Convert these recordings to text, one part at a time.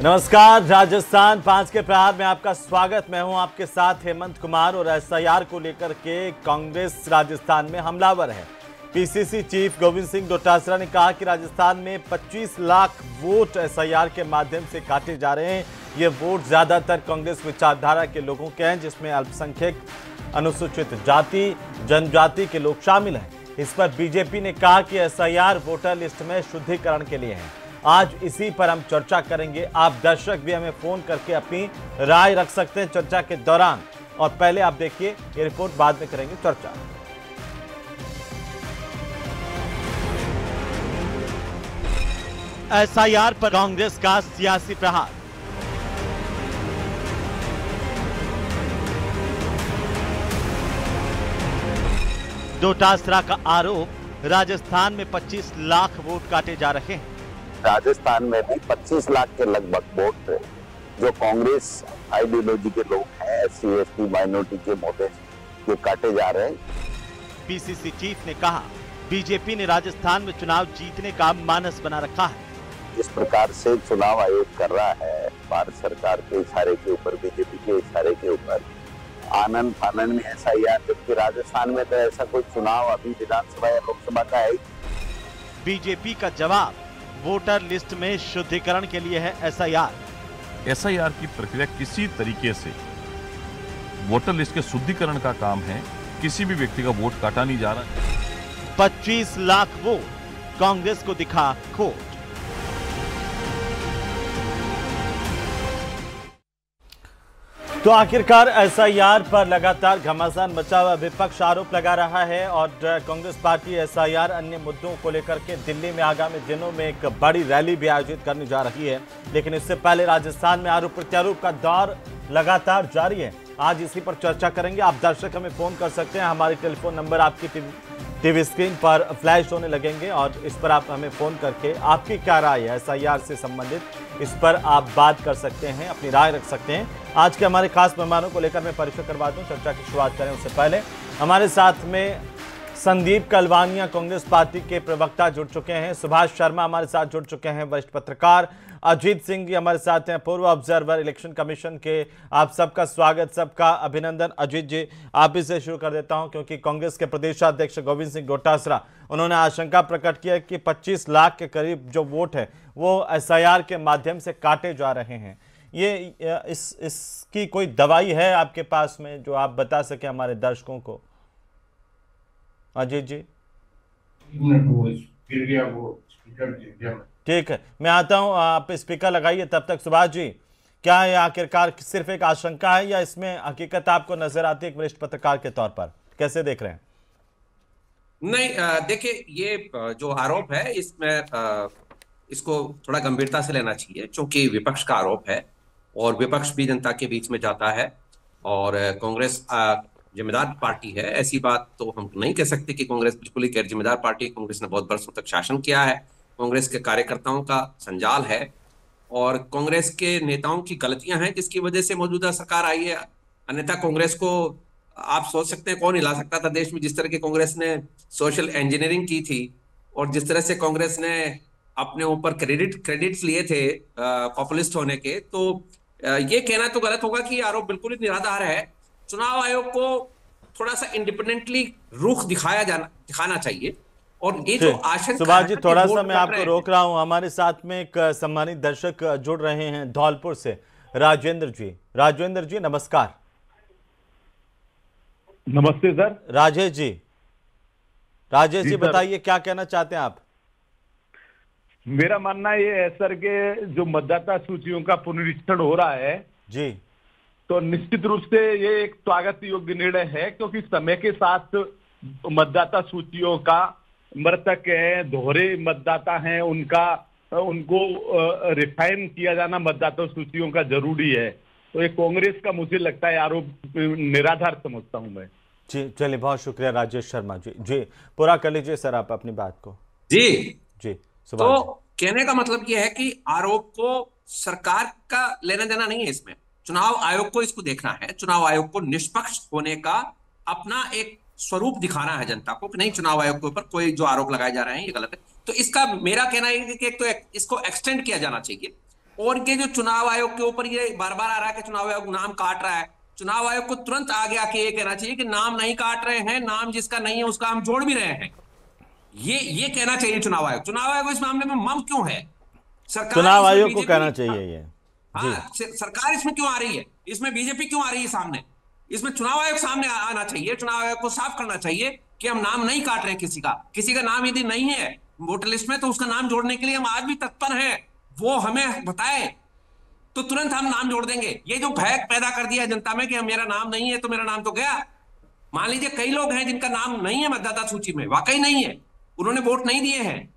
नमस्कार, राजस्थान 5 के प्रहार में आपका स्वागत। मैं हूं आपके साथ हेमंत कुमार और एसआईआर को लेकर के कांग्रेस राजस्थान में हमलावर है। पीसीसी चीफ गोविंद सिंह डोटासरा ने कहा कि राजस्थान में 25 लाख वोट एसआईआर के माध्यम से काटे जा रहे हैं। ये वोट ज्यादातर कांग्रेस विचारधारा के लोगों के हैं, जिसमें अल्पसंख्यक, अनुसूचित जाति, जनजाति के लोग शामिल हैं। इस पर बीजेपी ने कहा कि एसआईआर वोटर लिस्ट में शुद्धिकरण के लिए है। आज इसी पर हम चर्चा करेंगे। आप दर्शक भी हमें फोन करके अपनी राय रख सकते हैं चर्चा के दौरान। और पहले आप देखिए ये रिपोर्ट, बाद में करेंगे चर्चा। एसआईआर पर कांग्रेस का सियासी प्रहार। डोटासरा का आरोप, राजस्थान में 25 लाख वोट काटे जा रहे हैं। राजस्थान में भी 25 लाख के लगभग वोट जो कांग्रेस आइडियोलॉजी के लोग हैं, एससी एसटी माइनॉरिटी के मोटे जो काटे जा रहे हैं। पीसीसी चीफ ने कहा, बीजेपी ने राजस्थान में चुनाव जीतने का मानस बना रखा है। जिस प्रकार से चुनाव आयोग कर रहा है, भारत सरकार के इशारे के ऊपर, बीजेपी के इशारे के ऊपर, आनंद फानंद में एसआईआर, जबकि राजस्थान में तो ऐसा कोई चुनाव अभी विधानसभा या लोकसभा का है। बीजेपी का जवाब, वोटर लिस्ट में शुद्धिकरण के लिए है एसआईआर। एसआईआर की प्रक्रिया किसी तरीके से वोटर लिस्ट के शुद्धिकरण का काम है। किसी भी व्यक्ति का वोट काटा नहीं जा रहा। 25 लाख वोट कांग्रेस को दिखा खोट। तो आखिरकार एसआईआर पर लगातार घमासान मचा हुआ विपक्ष आरोप लगा रहा है और कांग्रेस पार्टी एसआईआर अन्य मुद्दों को लेकर के दिल्ली में आगामी दिनों में एक बड़ी रैली भी आयोजित करने जा रही है। लेकिन इससे पहले राजस्थान में आरोप प्रत्यारोप का दौर लगातार जारी है। आज इसी पर चर्चा करेंगे। आप दर्शक हमें फोन कर सकते हैं। हमारे टेलीफोन नंबर आपकी टीवी स्क्रीन पर फ्लैश होने लगेंगे और इस पर आप हमें फोन करके आपकी क्या राय है एसआईआर से संबंधित, इस पर आप बात कर सकते हैं, अपनी राय रख सकते हैं। आज के हमारे खास मेहमानों को लेकर मैं परिचय करवा दूं। चर्चा की शुरुआत करें उससे पहले हमारे साथ में संदीप कलवानिया कांग्रेस पार्टी के प्रवक्ता जुड़ चुके हैं। सुभाष शर्मा हमारे साथ जुड़ चुके हैं, वरिष्ठ पत्रकार। अजीत सिंह जी हमारे साथ हैं, पूर्व ऑब्जर्वर इलेक्शन कमीशन के। आप सबका स्वागत, सबका अभिनंदन। अजीत जी, आप ही से शुरू कर देता हूं, क्योंकि कांग्रेस के प्रदेशाध्यक्ष गोविंद सिंह डोटासरा, उन्होंने आशंका प्रकट किया कि 25 लाख के करीब जो वोट है वो एसआईआर के माध्यम से काटे जा रहे हैं। ये इसकी कोई दवाई है आपके पास में जो आप बता सके हमारे दर्शकों को? अजीत जी ठीक है, मैं आता हूं, आप स्पीकर लगाइए तब तक। सुभाष जी, क्या है आखिरकार सिर्फ एक आशंका है या इसमें हकीकत आपको नजर आती है एक वरिष्ठ पत्रकार के तौर पर? कैसे देख रहे हैं? नहीं, देखिए, ये जो आरोप है इसमें इसको थोड़ा गंभीरता से लेना चाहिए, क्योंकि विपक्ष का आरोप है और विपक्ष भी जनता के बीच में जाता है और कांग्रेस जिम्मेदार पार्टी है। ऐसी बात तो हम नहीं कह सकते कि कांग्रेस बिल्कुल ही गैर जिम्मेदार पार्टी है। कांग्रेस ने बहुत वर्षों तक शासन किया है, कांग्रेस के कार्यकर्ताओं का संजाल है और कांग्रेस के नेताओं की गलतियां हैं जिसकी वजह से मौजूदा सरकार आई है। अन्यथा कांग्रेस को आप सोच सकते हैं कौन हिला सकता था देश में। जिस तरह की कांग्रेस ने सोशल इंजीनियरिंग की थी और जिस तरह से कांग्रेस ने अपने ऊपर क्रेडिट्स लिए थे पॉपुलिस्ट होने के, तो ये कहना तो गलत होगा कि आरोप बिल्कुल ही निराधार है। चुनाव आयोग को थोड़ा सा इंडिपेंडेंटली रुख दिखाना चाहिए। और ये जो आशंका, सुभाष जी थोड़ा सा मैं आपको रोक रहा हूं। हमारे साथ में एक सम्मानित दर्शक जुड़ रहे हैं धौलपुर से, राजेंद्र जी। राजेंद्र जी नमस्कार। नमस्ते सर। राजेश जी बताइए क्या कहना चाहते हैं आप? मेरा मानना ये है सर के जो मतदाता सूचियों का पुनरीक्षण हो रहा है जी, तो निश्चित रूप से ये एक स्वागत योग्य निर्णय है, क्योंकि समय के साथ मतदाता सूचियों का मृतक है, दोहरे मतदाता हैं, उनको रिफाइन किया जाना मतदाता सूचियों का जरूरी है। तो ये कांग्रेस का मुझे लगता है आरोप निराधार समझता हूं मैं। जी चलिए, बहुत शुक्रिया राजेश शर्मा जी। जी पूरा कर लीजिए सर आप अपनी बात को। जी तो कहने का मतलब यह है कि आरोप को सरकार का लेना देना नहीं है इसमें। चुनाव आयोग को इसको देखना है। चुनाव आयोग को निष्पक्ष होने का अपना एक स्वरूप दिखाना है जनता को कि नहीं, चुनाव आयोग के ऊपर कोई जो आरोप लगाए जा रहे हैं ये गलत है। तो इसका मेरा कहना है कि एक तो इसको एक्सटेंड किया जाना चाहिए। और के जो चुनाव आयोग के ऊपर ये बार बार आ रहा है कि चुनाव आयोग नाम काट रहा है, चुनाव आयोग को तुरंत आगे आके ये कहना चाहिए कि नाम नहीं काट रहे हैं, नाम जिसका नहीं है उसका हम जोड़ भी रहे हैं। ये कहना चाहिए चुनाव आयोग। चुनाव आयोग इस मामले में मम क्यों है? सरकार चुनाव इसमें आयोग को बीजेपी कहना चाहिए ये। जी, हाँ, सरकार इसमें क्यों आ रही है? इसमें बीजेपी क्यों आ रही है सामने? इसमें चुनाव आयोग सामने आना चाहिए, चुनाव आयोग को साफ करना चाहिए कि हम नाम नहीं काट रहे हैं किसी का नाम यदि नहीं है वोटर लिस्ट में तो उसका नाम जोड़ने के लिए हम आज भी तत्पर हैं। वो हमें बताए तो तुरंत हम नाम जोड़ देंगे। ये जो भय पैदा कर दिया जनता में कि मेरा नाम नहीं है तो मेरा नाम तो गया। मान लीजिए कई लोग हैं जिनका नाम नहीं है मतदाता सूची में, वाकई नहीं है, उन्होंने वोट नहीं दिए हैं।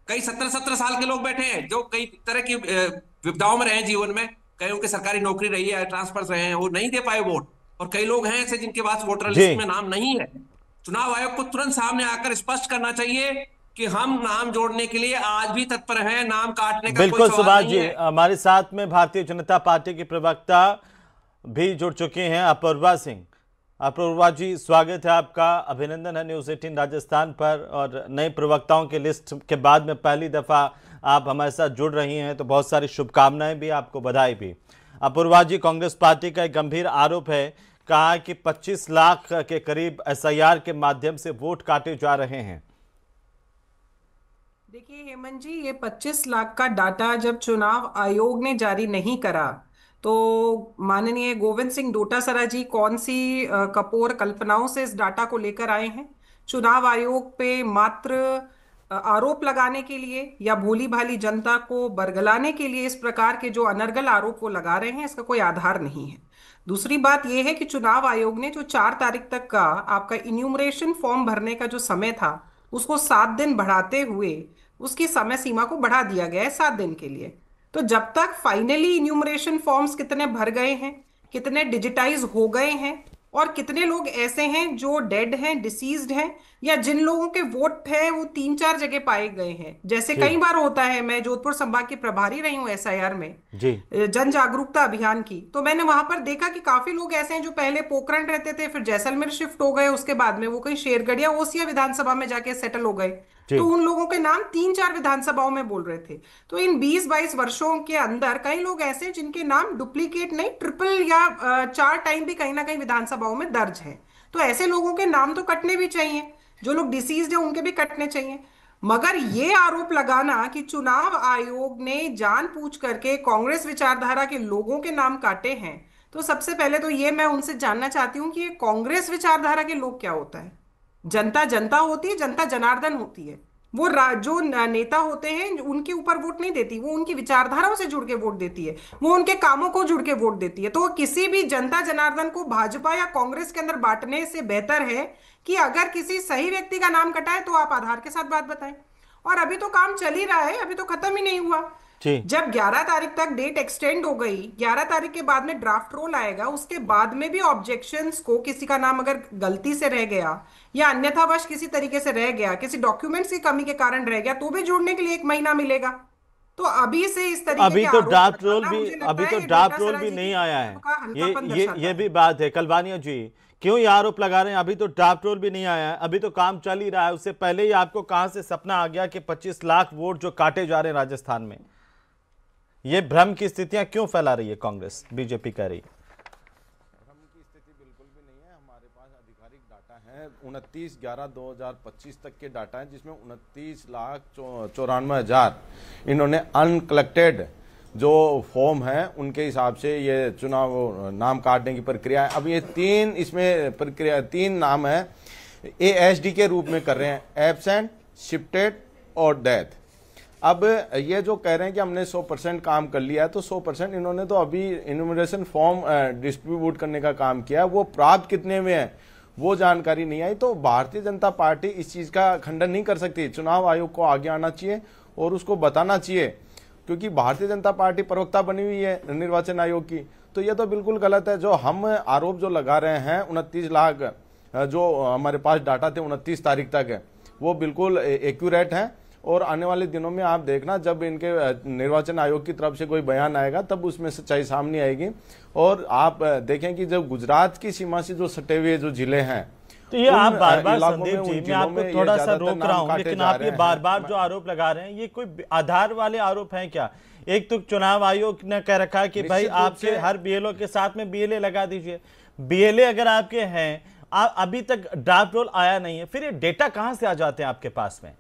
कई 17-17 साल के लोग बैठे हैं जो कई तरह की विपदाओं में रहे हैं जीवन में, कई उनके सरकारी नौकरी रही है, ट्रांसफर रहे हैं, वो नहीं दे पाए वोट। और कई लोग हैं ऐसे जिनके पास वोटर लिस्ट में नाम नहीं है। चुनाव आयोग को तुरंत सामने आकर स्पष्ट करना चाहिए कि हम नाम जोड़ने के लिए आज भी तत्पर हैं, नाम काटने का बिल्कुल। कोई सवाल सुभाष नहीं जी, है। हमारे साथ में भारतीय जनता पार्टी की प्रवक्ता भी जुड़ चुके हैं, अपूर्वा सिंह। अपूर्वा जी, स्वागत है आपका, अभिनंदन है न्यूज़ 18 राजस्थान पर। और नए प्रवक्ताओं की लिस्ट के बाद में पहली दफा आप हमारे साथ जुड़ रही हैं, तो बहुत सारी शुभकामनाएं भी, आपको बधाई भी। अपूर्वा जी, कांग्रेस पार्टी का एक गंभीर आरोप है, कहा कि 25 लाख के करीब एसआईआर के माध्यम से वोट काटे जा रहे हैं। देखिए हेमंत जी, ये 25 लाख का डाटा जब चुनाव आयोग ने जारी नहीं करा तो माननीय गोविंद सिंह डोटासरा जी कौन सी कपोर कल्पनाओं से इस डाटा को लेकर आए हैं? चुनाव आयोग पे मात्र आरोप लगाने के लिए या भोली भाली जनता को बरगलाने के लिए इस प्रकार के जो अनर्गल आरोप वो लगा रहे हैं, इसका कोई आधार नहीं है। दूसरी बात यह है कि चुनाव आयोग ने जो 4 तारीख तक का आपका इन्यूमरेशन फॉर्म भरने का जो समय था उसको 7 दिन बढ़ाते हुए उसकी समय सीमा को बढ़ा दिया गया है 7 दिन के लिए। तो जब तक फाइनली इन्यूमरेशन फॉर्म्स कितने भर गए हैं, कितने डिजिटाइज हो गए हैं और कितने लोग ऐसे हैं जो डेड हैं, डिसीज्ड हैं, या जिन लोगों के वोट हैं वो 3-4 जगह पाए गए हैं, जैसे कई बार होता है। मैं जोधपुर संभाग की प्रभारी रही हूँ एसआईआर में जी, जन जागरूकता अभियान की, तो मैंने वहां पर देखा कि काफी लोग ऐसे हैं जो पहले पोखरण रहते थे, फिर जैसलमेर शिफ्ट हो गए, उसके बाद में वो कहीं शेरगढ़ या ओसिया विधानसभा में जाके सेटल हो गए। तो उन लोगों के नाम 3-4 विधानसभाओं में बोल रहे थे। तो इन 20-22 वर्षों के अंदर कई लोग ऐसे जिनके नाम डुप्लीकेट नहीं, ट्रिपल या 4 टाइम भी कहीं ना कहीं विधानसभाओं में दर्ज है। तो ऐसे लोगों के नाम तो कटने भी चाहिए, जो लोग डिसीज्ड है उनके भी कटने चाहिए। मगर ये आरोप लगाना कि चुनाव आयोग ने जानबूझ करके कांग्रेस विचारधारा के लोगों के नाम काटे हैं, तो सबसे पहले तो ये मैं उनसे जानना चाहती हूँ कि ये कांग्रेस विचारधारा के लोग क्या होता है? जनता जनता होती है, जनता जनार्दन होती है। वो जो नेता होते हैं उनके ऊपर वोट नहीं देती, वो उनकी विचारधाराओं से जुड़ के वोट देती है, वो उनके कामों को जुड़ के वोट देती है। तो किसी भी जनता जनार्दन को भाजपा या कांग्रेस के अंदर बांटने से बेहतर है कि अगर किसी सही व्यक्ति का नाम कटा है तो आप आधार के साथ बात बताएं। और अभी तो काम चल ही रहा है, अभी तो खत्म ही नहीं हुआ। जब 11 तारीख तक डेट एक्सटेंड हो गई, 11 तारीख के बाद में ड्राफ्ट रोल आएगा, उसके बाद में भी ऑब्जेक्शंस को किसी का नाम अगर गलती से रह गया या अन्यथावश किसी तरीके से रह गया, किसी डॉक्यूमेंट्स की कमी के कारण रह गया, तो भी जोड़ने के लिए 1 महीना मिलेगा। तो अभी से इस तरीके अभी तो ड्राफ्ट रोल भी नहीं आया है, ये भी बात है। कलवानिया जी, क्यों ये आरोप लगा रहे हैं? अभी तो ड्राफ्ट रोल भी नहीं आया है, अभी तो काम चल ही रहा है। उससे पहले ही आपको कहां से सपना आ गया कि 25 लाख वोट जो काटे जा रहे हैं राजस्थान में? ये भ्रम की स्थितियां क्यों फैला रही है कांग्रेस, बीजेपी कर रही है? भ्रम की स्थिति बिल्कुल भी नहीं है। हमारे पास आधिकारिक डाटा है, 29/11/2025 तक के डाटा है, जिसमें 29,94,000 इन्होंने अनकलेक्टेड जो फॉर्म है उनके हिसाब से ये चुनाव नाम काटने की प्रक्रिया है। अब ये 3 नाम है ASD के रूप में कर रहे हैं, एब्सेंट, शिफ्टेड और डेथ। अब ये जो कह रहे हैं कि हमने 100% काम कर लिया है, तो 100% इन्होंने तो अभी इन्यूमरेशन फॉर्म डिस्ट्रीब्यूट करने का काम किया है, वो प्राप्त कितने में है वो जानकारी नहीं आई। तो भारतीय जनता पार्टी इस चीज़ का खंडन नहीं कर सकती। चुनाव आयोग को आगे आना चाहिए और उसको बताना चाहिए, क्योंकि भारतीय जनता पार्टी प्रवक्ता बनी हुई है निर्वाचन आयोग की। तो ये तो बिल्कुल गलत है। जो हम आरोप जो लगा रहे हैं 29 लाख, जो हमारे पास डाटा थे 29 तारीख तक है, वो बिल्कुल एक्यूरेट है। और आने वाले दिनों में आप देखना, जब इनके निर्वाचन आयोग की तरफ से कोई बयान आएगा तब उसमें सच्चाई सामने आएगी। और आप देखें कि जब गुजरात की सीमा से जो सटे हुए जो जिले हैं तो ये आप बार बार संदीप जी, मैं आपको थोड़ा सा रोक रहा हूं, लेकिन आप ये बार बार जो आरोप लगा रहे हैं ये कोई आधार वाले आरोप हैं क्या? एक तो चुनाव आयोग ने कह रखा है कि भाई आपके हर बीएलओ के साथ में बीएलए लगा दीजिए। बीएलए अगर आपके हैं, अभी तक ड्राफ्ट रोल आया नहीं है, फिर ये डेटा कहां से आ जाते हैं आपके पास में?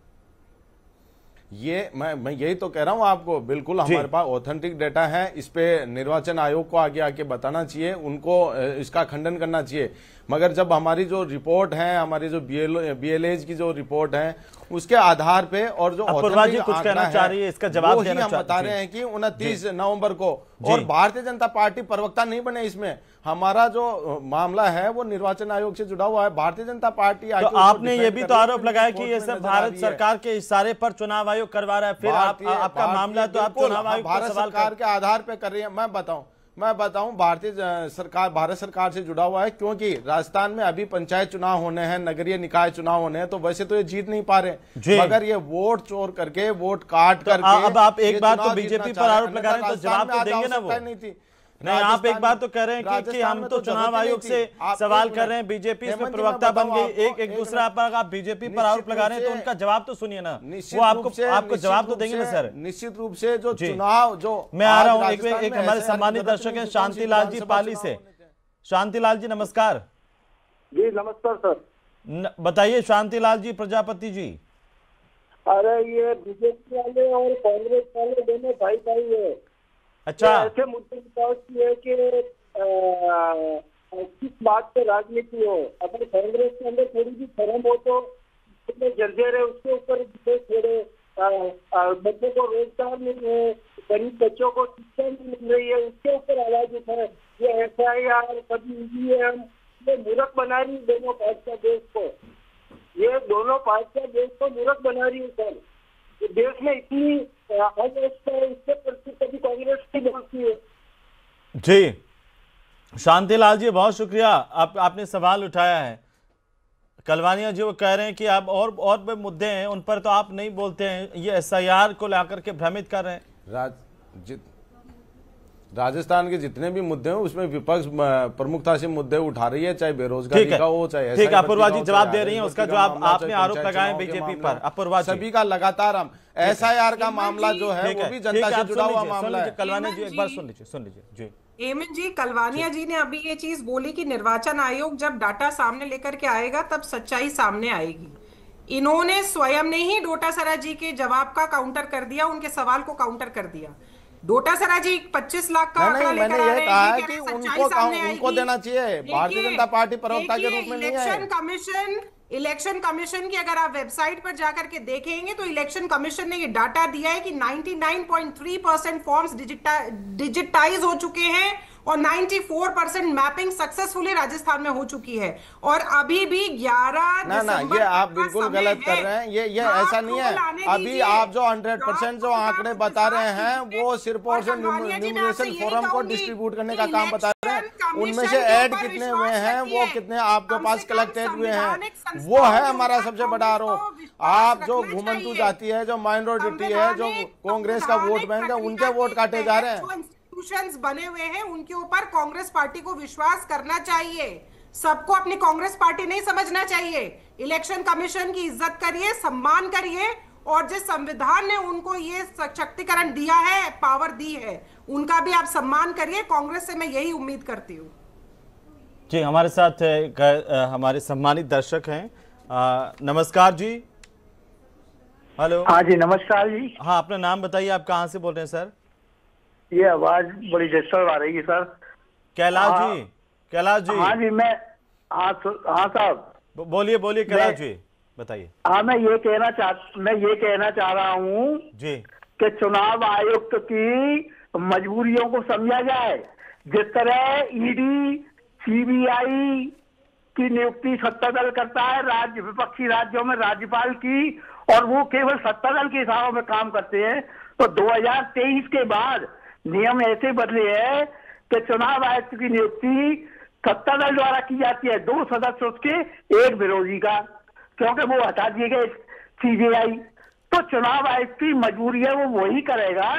ये मैं यही तो कह रहा हूं आपको, बिल्कुल हमारे पास ऑथेंटिक डेटा है। इस पे निर्वाचन आयोग को आगे आके बताना चाहिए, उनको इसका खंडन करना चाहिए। मगर जब हमारी जो रिपोर्ट है, हमारी जो बीएलएज की जो रिपोर्ट है, उसके आधार पे और जो कुछ कहना चाह रही है, इसका जवाब देना हम बता रहे हैं कि 29 नवंबर को, और भारतीय जनता पार्टी प्रवक्ता नहीं बने इसमें। हमारा जो मामला है वो निर्वाचन आयोग से जुड़ा हुआ है। भारतीय जनता पार्टी तो आपने ये भी तो आरोप लगाया कि ये सब भारत सरकार के इशारे पर चुनाव आयोग करवा रहा है, फिर आपका मामला तो आप चुनाव आयोग भारत सरकार के आधार पर कर रही है। मैं बताऊं भारत सरकार से जुड़ा हुआ है, क्योंकि राजस्थान में अभी पंचायत चुनाव होने हैं, नगरीय निकाय चुनाव होने हैं, तो वैसे तो ये जीत नहीं पा रहे, मगर ये वोट चोर करके, वोट काट करके। अब आप एक बार तो बीजेपी पर आरोप लगा रहे हैं, तो जवाब तो देंगे ना वो? नहीं, आप एक बात तो कह रहे हैं कि हम तो चुनाव आयोग से सवाल कर रहे हैं, बीजेपी इसमें प्रवक्ता बन गई, एक दूसरा पर आप बीजेपी पर आरोप लगा रहे हैं, तो उनका जवाब तो सुनिए ना, वो आपको जवाब तो देंगे ना सर। निश्चित रूप से जो चुनाव जो मैं आ रहा हूँ, एक हमारे सम्मानित दर्शक है शांतिलाल जी पाली से। शांतिलाल जी नमस्कार। जी नमस्कार सर। बताइए शांतिलाल जी प्रजापति जी। अरे ये बीजेपी वाले और कांग्रेस वाले दोनों भाई भाई है। अच्छा, ऐसे मुद्दे की है कि किस बात पे राजनीति हो। अगर कांग्रेस के अंदर थोड़ी भी शर्म हो तो जर्जर है, उसके ऊपर थोड़े बच्चों को रोजगार नहीं है, गरीब बच्चों को शिक्षा नहीं मिल रही है, उसके ऊपर आवाज उठाए। ये FIR, कभी EVM, ये मूर्ख बना रही दोनों पार्टियां देश को। ये दोनों पार्टियां देश को मूर्ख बना रही है सर। देश में इतनी अव्यवस्था है, इससे कभी कांग्रेस की बोलती है। जी शांतिलाल जी बहुत शुक्रिया, आपने सवाल उठाया है। कलवानिया जी वो कह रहे हैं कि आप और भी मुद्दे हैं उन पर तो आप नहीं बोलते हैं, ये SIR को लेकर के भ्रमित कर रहे हैं। राजस्थान के जितने भी मुद्दे हैं उसमें विपक्ष प्रमुखता से मुद्दे उठा रही है, चाहे बेरोजगारी का हो, चाहे ठीक है। अपूर्वा जी जवाब दे रही हैं, उसका जो आपने आरोप लगाए बीजेपी पर। अपूर्वा जी सभी का लगातार हम SIR का मामला जो है वो भी जनता से जुड़ा हुआ मामला है। कलवानिया जी एक बार सुन लीजिए जी। हेमंत जी, कलवानिया जी ने अभी ये चीज बोली कि निर्वाचन आयोग जब डाटा सामने लेकर के आएगा तब सच्चाई सामने आएगी। इन्होंने स्वयं ने ही डोटासरा जी के जवाब का काउंटर कर दिया, उनके सवाल को काउंटर कर दिया। डोटासरा जी 25 लाख का आंकड़ा लेकर आ रहे हैं, कि उनको देना चाहिए, भारतीय जनता पार्टी प्रवक्ता के रूप में नहीं है। इलेक्शन कमीशन की अगर आप वेबसाइट पर जाकर के देखेंगे तो इलेक्शन कमीशन ने ये डाटा दिया है कि 99.3% फॉर्म्स डिजिटाइज हो चुके हैं और 94% मैपिंग सक्सेसफुली राजस्थान में हो चुकी है। और अभी भी 11 ये आप बिल्कुल गलत कर रहे हैं। ये ऐसा नहीं है। अभी आप जो 100% जो आंकड़े बता रहे हैं वो सिर्फ और सिर्फ न्यूमरेशन फोरम को डिस्ट्रीब्यूट करने का काम बता रहे हैं। उनमें से ऐड कितने हुए हैं, वो कितने आपके पास कलेक्टेड हुए हैं, वो है हमारा सबसे बड़ा आरोप। आप जो घुमंतु जाति है, जो माइनॉरिटी है, जो कांग्रेस का वोट बैंक है, उनके वोट काटे जा रहे हैं। बने हुए हैं, उनके ऊपर कांग्रेस पार्टी को विश्वास करना चाहिए। सबको अपनी कांग्रेस पार्टी नहीं समझना चाहिए। इलेक्शन कमीशन की इज्जत करिए, सम्मान करिए, और जिस संविधान ने उनको ये सशक्तिकरण दिया है, पावर दी है, उनका भी आप सम्मान करिए। कांग्रेस से मैं यही उम्मीद करती हूँ। जी हमारे साथ हमारे सम्मानित दर्शक हैं। नमस्कार जी। हेलो। हाँ जी नमस्कार जी। हाँ, अपना नाम बताइए, आप कहाँ से बोल रहे हैं सर? ये आवाज बड़ी डिस्टर्ब आ रही है सर। कैलाश जी। हाँ जी मैं हाँ साहब बोलिए कैलाश जी, बताइए। हाँ मैं ये कहना चाह रहा हूँ जी कि चुनाव आयुक्त की मजबूरियों को समझा जाए। जिस तरह ED CBI की नियुक्ति सत्ता दल करता है विपक्षी राज्यों में राज्यपाल की, और वो केवल सत्ता दल के हिसाबों में काम करते हैं, तो 2023 के बाद नियम ऐसे बदले हैं कि चुनाव आयुक्त की नियुक्ति सत्ता दल द्वारा की जाती है, 2 सदस्य उसके, 1 विरोधी का, क्योंकि वो हटा दिए गए CBI। तो चुनाव आयुक्त की मजबूरी है, वो वही करेगा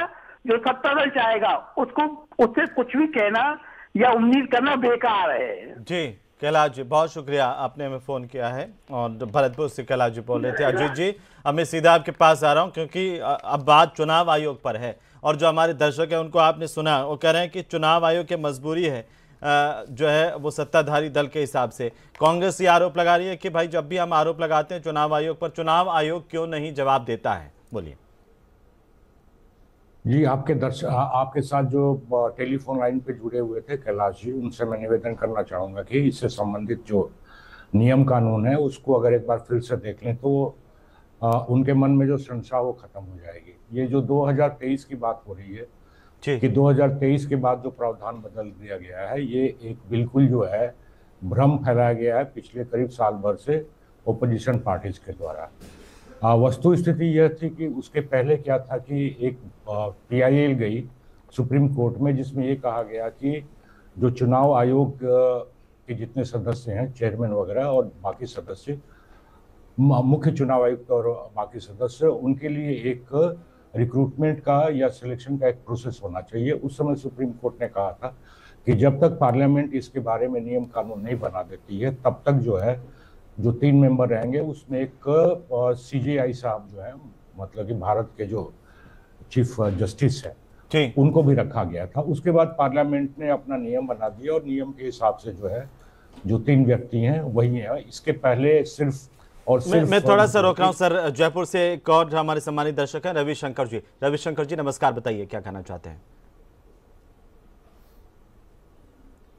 जो सत्ता दल चाहेगा। उससे कुछ भी कहना या उम्मीद करना बेकार है। जी कैलाश जी, बहुत शुक्रिया, आपने हमें फ़ोन किया है। और भरतपुर से कैलाश जी बोल रहे थे। अजीत जी, मैं सीधा आपके पास आ रहा हूं, क्योंकि अब बात चुनाव आयोग पर है और जो हमारे दर्शक हैं उनको आपने सुना, वो कह रहे हैं कि चुनाव आयोग की मजबूरी है जो है वो सत्ताधारी दल के हिसाब से। कांग्रेस ये आरोप लगा रही है कि भाई जब भी हम आरोप लगाते हैं चुनाव आयोग पर, चुनाव आयोग क्यों नहीं जवाब देता है? बोलिए जी। आपके साथ जो टेलीफोन लाइन पे जुड़े हुए थे कैलाश जी, उनसे मैं निवेदन करना चाहूँगा कि इससे संबंधित जो नियम कानून है उसको अगर एक बार फिर से देख लें तो उनके मन में जो संशय वो खत्म हो जाएगी। ये जो 2023 की बात हो रही है कि 2023 के बाद जो प्रावधान बदल दिया गया है, ये एक बिल्कुल जो है भ्रम फैलाया गया है पिछले करीब साल भर से ओपोजिशन पार्टीज के द्वारा। वस्तु स्थिति यह थी कि उसके पहले क्या था कि एक PIL गई सुप्रीम कोर्ट में, जिसमें ये कहा गया कि जो चुनाव आयोग के जितने सदस्य हैं, चेयरमैन वगैरह और बाकी सदस्य, मुख्य चुनाव आयुक्त और बाकी सदस्य, उनके लिए एक रिक्रूटमेंट का या सिलेक्शन का एक प्रोसेस होना चाहिए। उस समय सुप्रीम कोर्ट ने कहा था कि जब तक पार्लियामेंट इसके बारे में नियम कानून नहीं बना देती है तब तक जो है जो 3 मेंबर रहेंगे उसमें एक CJI साहब जो है, मतलब कि भारत के जो चीफ जस्टिस है, उनको भी रखा गया था। उसके बाद पार्लियामेंट ने अपना नियम बना दिया और नियम के हिसाब से जो है जो 3 व्यक्ति हैं वही है। इसके पहले सिर्फ मैं थोड़ा सा रोक रहा हूं सर। जयपुर से एक और हमारे सम्मानित दर्शक हैं रविशंकर जी। रविशंकर जी नमस्कार, बताइए क्या कहना चाहते हैं?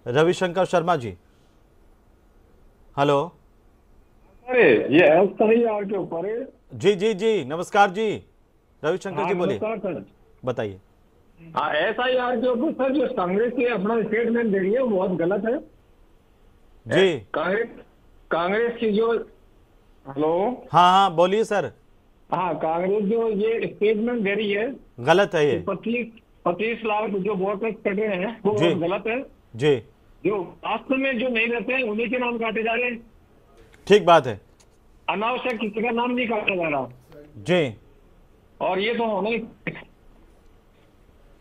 रविशंकर शर्मा जी, हेलो। अरे ये SIR के ऊपर है। जी जी जी, नमस्कार जी, रविशंकर जी बोलिए, बताइए। SIR के ऊपर सर जो कांग्रेस की अपना स्टेटमेंट दे रही है वो बहुत गलत है जी। कांग्रेस की जो, हेलो, हाँ बोलिए सर। हाँ, कांग्रेस जो ये स्टेटमेंट दे रही है गलत है। ये 25 लाख जो वोटर्स कट रहे हैं वो बहुत गलत है जी। जो वास्तव में जो नहीं रहते हैं उन्हीं के नाम काटे जा रहे हैं। ठीक बात है, अनावश्यक किसी का नाम नहीं काटा जा रहा जी। और ये तो होना।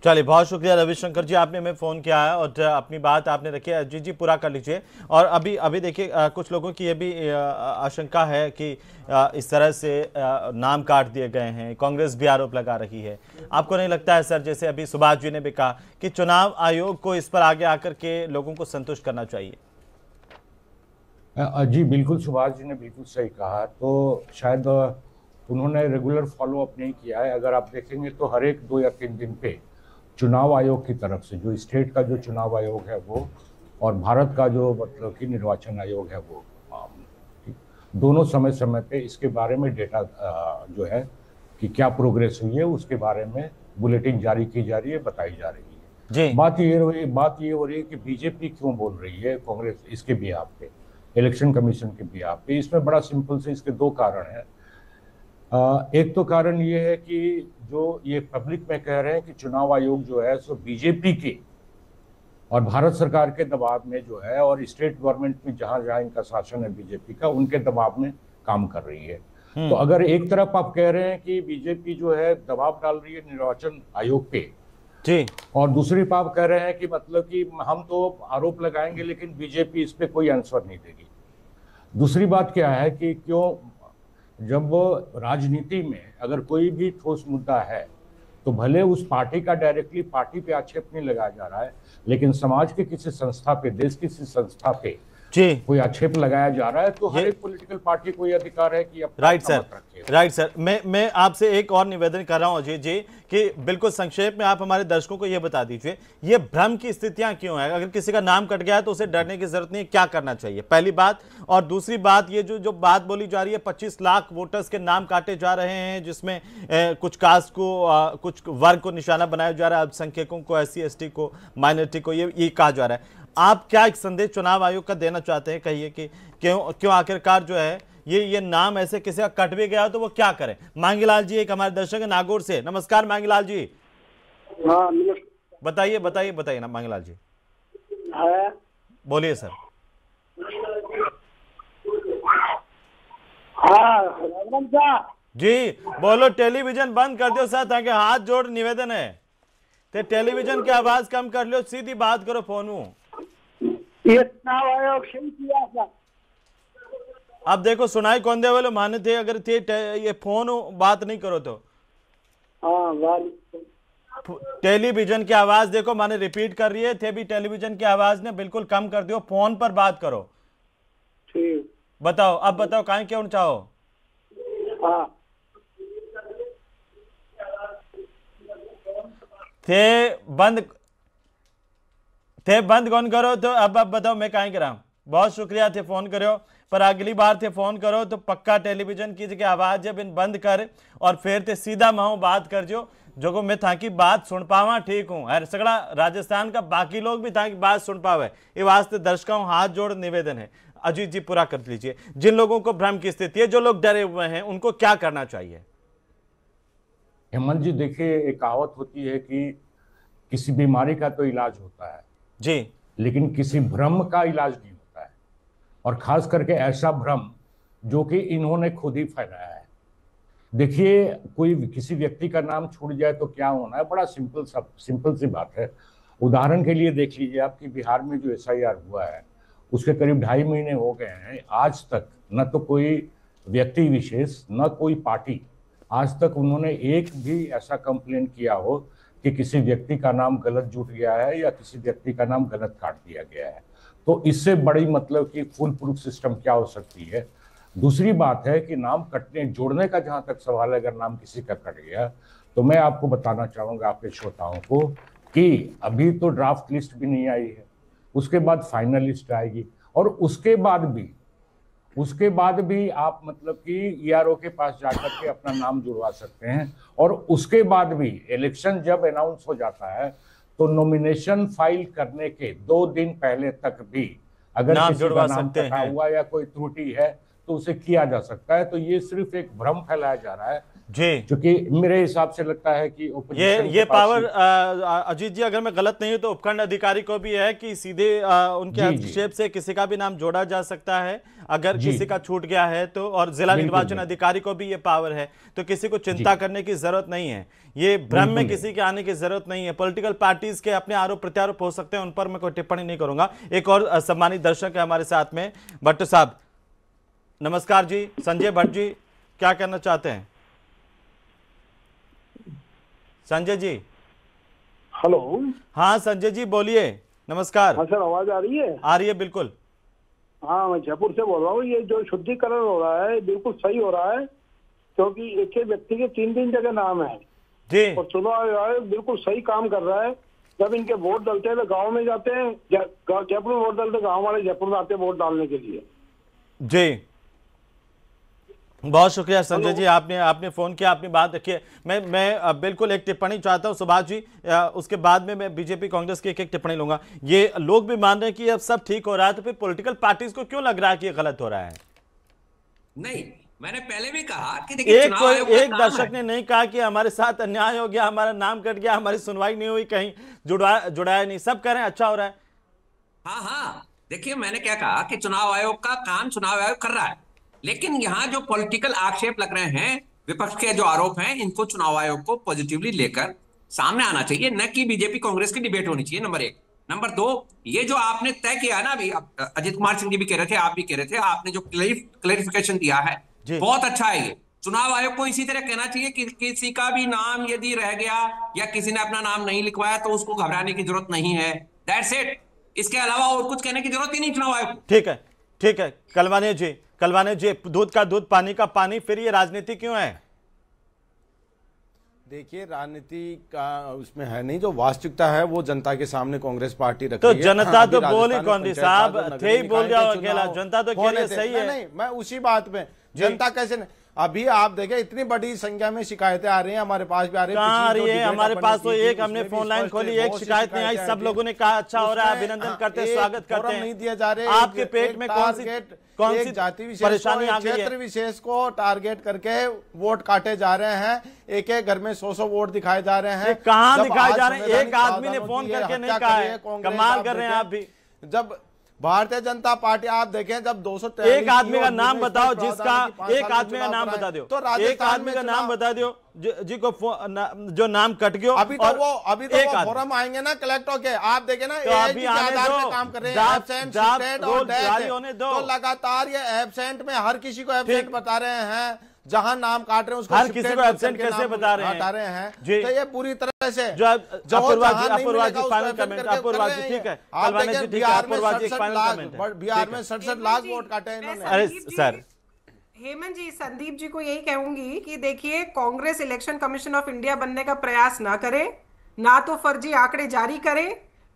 चलिए, बहुत शुक्रिया रविशंकर जी, आपने हमें फ़ोन किया है और अपनी बात आपने रखी है। जी पूरा कर लीजिए। और अभी देखिए कुछ लोगों की ये भी आशंका है कि इस तरह से नाम काट दिए गए हैं, कांग्रेस भी आरोप लगा रही है। आपको नहीं लगता है सर, जैसे अभी सुभाष जी ने भी कहा कि चुनाव आयोग को इस पर आगे आकर के लोगों को संतुष्ट करना चाहिए? जी बिल्कुल, सुभाष जी ने बिल्कुल सही कहा। तो शायद उन्होंने रेगुलर फॉलो अप नहीं किया है। अगर आप देखेंगे तो हर एक 2 या 3 दिन पे चुनाव आयोग की तरफ से, जो स्टेट का जो चुनाव आयोग है वो और भारत का जो मतलब कि निर्वाचन आयोग है वो, दोनों समय समय पे इसके बारे में डेटा जो है कि क्या प्रोग्रेस हुई है उसके बारे में बुलेटिन जारी की जा रही है, बताई जा रही है जी। बात ये हो रही है कि बीजेपी क्यों बोल रही है कांग्रेस इसके बिहाफ पे, इलेक्शन कमीशन के बिहाफ पे। इसमें बड़ा सिंपल से इसके 2 कारण हैं। एक तो कारण ये है कि जो ये पब्लिक में कह रहे हैं कि चुनाव आयोग जो है सो बीजेपी के और भारत सरकार के दबाव में जो है और स्टेट गवर्नमेंट में जहां जहां इनका शासन है बीजेपी का, उनके दबाव में काम कर रही है। तो अगर एक तरफ आप कह रहे हैं कि बीजेपी जो है दबाव डाल रही है निर्वाचन आयोग पे जी, और दूसरी तरफ आप कह रहे हैं कि मतलब कि हम तो आरोप लगाएंगे लेकिन बीजेपी इस पे कोई आंसर नहीं देगी। दूसरी बात क्या है कि क्यों जब राजनीति में अगर कोई भी ठोस मुद्दा है तो भले उस पार्टी का डायरेक्टली पार्टी पे आक्षेप नहीं लगाया जा रहा है, लेकिन समाज के किसी संस्था पे, देश की किसी संस्था पे कोई आक्षेप लगाया जा रहा है तो हर एक पॉलिटिकल पार्टी को यह अधिकार है कि राइट सर। मैं आपसे एक और निवेदन कर रहा हूं अजय जी कि बिल्कुल संक्षेप में आप हमारे दर्शकों को यह बता दीजिए ये भ्रम की स्थितियां क्यों है? अगर किसी का नाम कट गया है तो उसे डरने की जरूरत नहीं है, क्या करना चाहिए, पहली बात। और दूसरी बात, ये जो बात बोली जा रही है 25 लाख वोटर्स के नाम काटे जा रहे हैं जिसमें कुछ कास्ट को, कुछ वर्ग को निशाना बनाया जा रहा है, अल्पसंख्यकों को, SC ST को, माइनॉरिटी को, ये कहा जा रहा है। आप क्या एक संदेश चुनाव आयोग का देना चाहते हैं? कहिए कि क्यों आखिरकार जो है ये नाम ऐसे किसी का कट भी गया तो वो क्या करें? मांगीलाल जी एक हमारे दर्शक है नागौर से। नमस्कार मांगीलाल जी। हाँ, बताइए ना मांगीलाल जी, बोलिए सर। जी बोलो, टेलीविजन बंद कर दो सर, ताकि हाथ जोड़ निवेदन है, ते टेलीविजन की आवाज कम कर लो, सीधी बात करो फोन में। ये चुनाव आयोग सही किया था। अब देखो सुनाई कौन दे वाले माने थे अगर थे ये फोन बात नहीं करो तो टेलीविजन की आवाज देखो माने रिपीट कर रही है थे भी टेलीविजन की आवाज ने बिल्कुल कम कर दियो, फोन पर बात करो। ठीक बताओ अब बताओ कहीं क्यों चाहो। थे बंद कौन करो तो अब बताओ मैं कहीं करा। बहुत शुक्रिया थे फोन करो, पर अगली बार थे फोन करो तो पक्का टेलीविजन की जगह आवाज जब इन बंद कर और फिर ते सीधा माओ बात कर जो मैं था की बात सुन पावा। ठीक हूँ हर सगड़ा राजस्थान का बाकी लोग भी था की बात सुन पावे, ये वास्ते दर्शकों हाथ जोड़ निवेदन है। अजीत जी पूरा कर लीजिए। जिन लोगों को भ्रम की स्थिति है, जो लोग डरे हुए हैं, उनको क्या करना चाहिए? हेमंत जी देखिए, एक कहावत होती है कि किसी बीमारी का तो इलाज होता है जी, लेकिन किसी भ्रम का इलाज नहीं होता है, और खास करके ऐसा भ्रम जो कि इन्होंने खुद ही फैलाया है। देखिए, कोई किसी व्यक्ति का नाम छूट जाए तो क्या होना है, बड़ा सिंपल सी बात है। उदाहरण के लिए देख लीजिए आप कि बिहार में जो SIR हुआ है उसके करीब 2.5 महीने हो गए हैं, आज तक न तो कोई व्यक्ति विशेष न कोई पार्टी आज तक उन्होंने एक भी ऐसा कंप्लेन किया हो कि किसी व्यक्ति का नाम गलत जुट गया है या किसी व्यक्ति का नाम गलत काट दिया गया है। तो इससे बड़ी मतलब कि फुल प्रूफ सिस्टम क्या हो सकती है। दूसरी बात है कि नाम कटने जोड़ने का जहां तक सवाल है, अगर नाम किसी का कट गया तो मैं आपको बताना चाहूंगा आपके श्रोताओं को कि अभी तो ड्राफ्ट लिस्ट भी नहीं आई है, उसके बाद फाइनल लिस्ट आएगी, और उसके बाद भी आप मतलब कि ERO के पास जाकर के अपना नाम जुड़वा सकते हैं। और उसके बाद भी इलेक्शन जब अनाउंस हो जाता है तो नॉमिनेशन फाइल करने के 2 दिन पहले तक भी अगर किसी का नाम कटा हुआ या कोई त्रुटि है तो उसे किया जा सकता है। तो ये सिर्फ एक भ्रम फैलाया जा रहा है जी, क्योंकि मेरे हिसाब से लगता है कि ये पावर अजीत जी अगर मैं गलत नहीं हूं तो उपखंड अधिकारी को भी है कि सीधे उनके हस्तक्षेप से किसी का भी नाम जोड़ा जा सकता है अगर किसी का छूट गया है तो, और जिला निर्वाचन अधिकारी को भी ये पावर है, तो किसी को चिंता करने की जरूरत नहीं है। ये भ्रम में किसी के आने की जरूरत नहीं है। पॉलिटिकल पार्टीज के अपने आरोप प्रत्यारोप हो सकते हैं, उन पर मैं कोई टिप्पणी नहीं करूंगा। एक और सम्मानित दर्शक है हमारे साथ में, भट्ट साहब नमस्कार जी। संजय भट्ट जी क्या कहना चाहते हैं? संजय जी हेलो। हाँ संजय जी बोलिए, नमस्कार। हाँ सर, आवाज आ रही है? आ रही है बिल्कुल। हाँ, मैं जयपुर से बोल रहा हूँ। ये जो शुद्धिकरण हो रहा है बिल्कुल सही हो रहा है, क्योंकि एक व्यक्ति के 3 जगह नाम है जी, और चुनाव आयोग बिल्कुल सही काम कर रहा है। जब इनके वोट डलते हैं तो गाँव में जाते हैं, जयपुर में वोट डालते, गाँव वाले जयपुर में आते हैं वोट डालने के लिए जी। बहुत शुक्रिया संजय जी, आपने फोन किया, आपने बात रखी है। मैं बिल्कुल एक टिप्पणी चाहता हूं सुभाष जी, उसके बाद में मैं बीजेपी कांग्रेस की एक टिप्पणी लूंगा। ये लोग भी मान रहे हैं कि अब सब ठीक हो रहा है, तो फिर पॉलिटिकल पार्टीज को क्यों लग रहा है कि ये गलत हो रहा है? नहीं, मैंने पहले भी कहा कि देखिए एक दर्शक ने नहीं कहा कि हमारे साथ अन्याय हो गया, हमारा नाम कट गया, हमारी सुनवाई नहीं हुई, कहीं जुड़ाया नहीं, सब कह रहे हैं अच्छा हो रहा है। हाँ, देखिए मैंने क्या कहा कि चुनाव आयोग का काम चुनाव आयोग कर रहा है, लेकिन यहाँ जो पॉलिटिकल आक्षेप लग रहे हैं, विपक्ष के जो आरोप हैं, इनको चुनाव आयोग को पॉजिटिवली लेकर सामने आना चाहिए, न कि बीजेपी कांग्रेस की डिबेट होनी चाहिए। नंबर 1। नंबर 2, ये जो आपने तय किया ना, अभी अजीत कुमार सिंह जी भी कह रहे थे, आप भी कह रहे थे, आपने जो क्लैरिफिकेशन दिया है बहुत अच्छा है। ये चुनाव आयोग को इसी तरह कहना चाहिए कि किसी का भी नाम यदि रह गया या किसी ने अपना नाम नहीं लिखवाया तो उसको घबराने की जरूरत नहीं है। That's it. इसके अलावा और कुछ कहने की जरूरत ही नहीं चुनाव आयोग को। ठीक है कलवाने जी, दूध का दूध पानी का पानी, फिर ये राजनीति क्यों है? देखिए, राजनीति का उसमें है नहीं, जो वास्तविकता है वो जनता के सामने कांग्रेस पार्टी रखती है। तो जनता तो बोली कौन दी साहब, थे ही बोल जाओ अकेला, जनता तो कह रही है सही है। नहीं, मैं उसी बात में जनता कैसे नहीं, अभी आप देखें इतनी बड़ी संख्या में शिकायतें आ रही हैं, हमारे पास भी आ रही है। हमारे पास तो एक हमने फोन लाइन खोली, एक शिकायत नहीं आई, सब लोगों ने कहा अच्छा हो रहा है, अभिनंदन करते, स्वागत करते हैं। नहीं दिया जा रहे, आपके पेट में कौन सी जाति विशेष, परेशानी आ गई है? क्षेत्र विशेष को टारगेट करके वोट काटे जा रहे हैं, एक घर में 100 वोट दिखाए जा रहे हैं। कहाँ दिखाए जा रहे हैं? एक आदमी ने फोन करके नहीं कहा है, कमाल कर रहे हैं आप भी। जब भारतीय जनता पार्टी आप देखें जब 200 एक आदमी का नाम बताओ जिसका, एक आदमी का नाम बता दो, तो एक आदमी का नाम बता दो जी को जो नाम कट गया। अभी तो वो फोरम आएंगे ना कलेक्टर के, आप देखें ना, तो अभी आधार पे काम कर रहे हैं, एब्सेंट और डेथ, तो लगातार ये एब्सेंट में हर किसी को एब्सेंट बता रहे हैं, जहां नाम काट रहे हैं उसको हर किसी को एब्सेंट कैसे बता रहे हैं जी। तो ये पूरी तरह से जो अपूर्वा जी फाइनल कमेंट, अपूर्वा जी ठीक है, कलवानी जी ठीक है, अपूर्वा जी फाइनल कमेंट। बिहार में 67 लाख वोट काटे इन्होंने। अरे सर हेमंत जी, संदीप जी को यही कहूंगी कि देखिए, Congress election commission of India बनने का प्रयास ना करे, ना तो फर्जी आंकड़े जारी करे,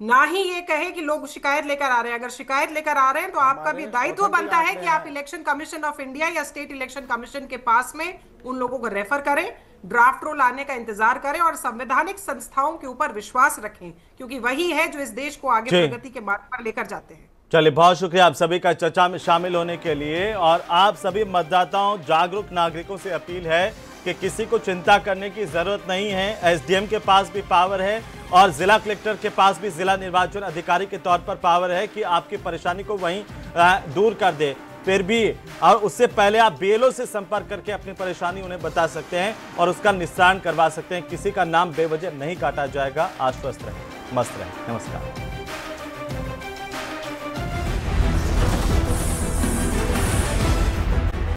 ना ही ये कहे कि लोग शिकायत लेकर आ रहे हैं। अगर शिकायत लेकर आ रहे हैं तो आपका भी दायित्व बनता है कि आप इलेक्शन कमीशन ऑफ इंडिया या स्टेट इलेक्शन कमीशन के पास में उन लोगों को रेफर करें, ड्राफ्ट रोल आने का इंतजार करें और संवैधानिक संस्थाओं के ऊपर विश्वास रखें, क्योंकि वही है जो इस देश को आगे प्रगति के मार्ग पर लेकर जाते हैं। चलिए, बहुत शुक्रिया आप सभी का चर्चा में शामिल होने के लिए। और आप सभी मतदाताओं, जागरूक नागरिकों से अपील है कि किसी को चिंता करने की जरूरत नहीं है। एसडीएम के पास भी पावर है और जिला कलेक्टर के पास भी जिला निर्वाचन अधिकारी के तौर पर पावर है कि आपकी परेशानी को वहीं दूर कर दे। फिर भी और उससे पहले आप बीएलओ से संपर्क करके अपनी परेशानी उन्हें बता सकते हैं और उसका निस्तारण करवा सकते हैं। किसी का नाम बेवजह नहीं काटा जाएगा। आश्वस्त रहें, मस्त रहें। नमस्कार।